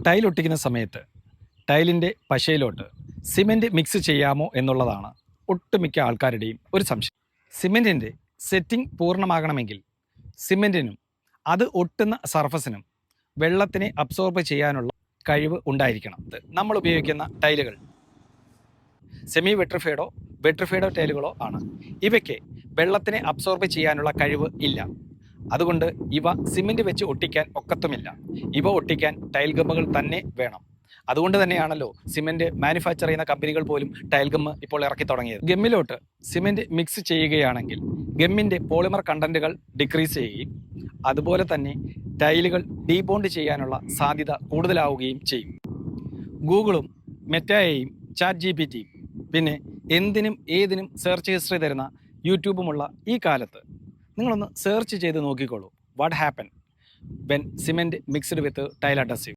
Tile ഒട്ടിക്കുന്ന സമയത്ത് ടൈലിൻ്റെ പശയിലോട്ട് cement mix ചെയ്യാമോ എന്നുള്ളതാണ് ഒട്ടുമിക്ക ആൾക്കാരുടെയും ഒരു സംശയം. സിമെൻറ്റിൻ്റെ സെറ്റിംഗ് പൂർണ്ണമാകണമെങ്കിൽ സിമെൻറ്റിനും അത് ഒട്ടുന്ന സർഫസിനും വെള്ളത്തിനെ അബ്സോർബ് ചെയ്യാനുള്ള കഴിവ് ഉണ്ടായിരിക്കണം. നമ്മൾ ഉപയോഗിക്കുന്ന ടൈലുകൾ സെമി വെട്രിഫൈഡോ ടൈലുകളോ ആണ്. ഇവയ്ക്ക് വെള്ളത്തിനെ അബ്സോർബ് ചെയ്യാനുള്ള കഴിവ് ഇല്ല. അതുകൊണ്ട് ഇവ സിമെൻറ്റ് വെച്ച് ഒട്ടിക്കാൻ ഒക്കത്തുമില്ല. ഇവ ഒട്ടിക്കാൻ ടൈൽ ഗമ്മുകൾ തന്നെ വേണം. അതുകൊണ്ട് തന്നെയാണല്ലോ സിമെൻറ്റ് മാനുഫാക്ചർ ചെയ്യുന്ന കമ്പനികൾ പോലും ടൈൽ ഗമ്മ് ഇപ്പോൾ ഇറക്കി തുടങ്ങിയത്. ഗമ്മിലോട്ട് സിമെൻറ്റ് മിക്സ് ചെയ്യുകയാണെങ്കിൽ ഗമ്മിൻ്റെ പോളിമർ കണ്ടൻറ്റുകൾ ഡിക്രീസ് ചെയ്യുകയും അതുപോലെ തന്നെ ടൈലുകൾ ഡീബോണ്ട് ചെയ്യാനുള്ള സാധ്യത കൂടുതലാവുകയും ചെയ്യും. ഗൂഗിളും മെറ്റയെയും ChatGPT പിന്നെ എന്തിനും ഏതിനും സെർച്ച് ഹിസ്റ്ററി തരുന്ന യൂട്യൂബുമുള്ള ഈ കാലത്ത് നിങ്ങളൊന്ന് സെർച്ച് ചെയ്ത് നോക്കിക്കോളൂ. What happen when cement mixed with tile adhesive.